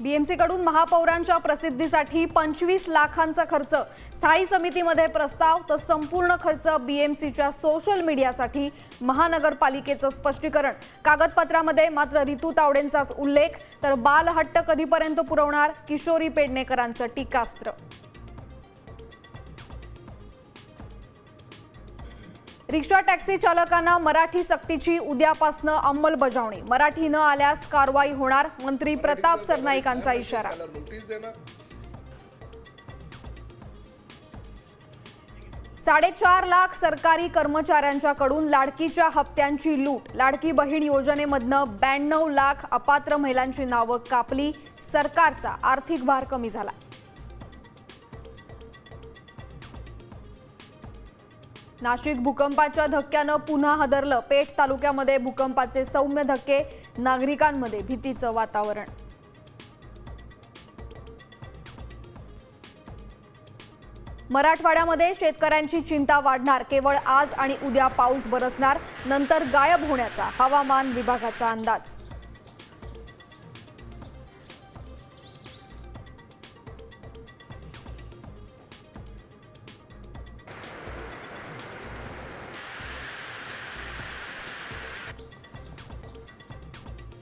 BMC कडून महापौरांच्या प्रसिद्धीसाठी 25 लाखांचा खर्च, स्थायी समितीमध्ये प्रस्ताव, तर संपूर्ण खर्च बीएमसीच्या सोशल मीडियासाठी महानगरपालिकेचं स्पष्टीकरण। कागदपत्रामध्ये मात्र रितू तावडेंचाच उल्लेख, तर बालहट्ट कधीपर्यंत पुरवणार, किशोरी पेडणेकरांचं टीकास्त्र। रिक्षा टॅक्सी चालकांना मराठी सक्तीची उद्यापासून अंमलबजावणी, मराठी न आल्यास कारवाई होणार, मंत्री प्रताप सरनाईकांचा इशारा। 4.5 लाख सरकारी कर्मचाऱ्यांच्याकडून लाडकीच्या हप्त्यांची लूट, लाडकी बहीण योजनेमधनं 92 लाख अपात्र महिलांची नावं कापली, सरकारचा आर्थिक भार कमी झाला। नाशिक भूकंपाच्या धक्क्यानं पुन्हा हादरलं, पेठ तालुक्यामध्ये भूकंपाचे सौम्य धक्के, नागरिकांमध्ये भीतीचं वातावरण। मराठवाड्यामध्ये शेतकऱ्यांची चिंता वाढणार, केवळ आज आणि उद्या पाऊस बरसणार, नंतर गायब होण्याचा हवामान विभागाचा अंदाज।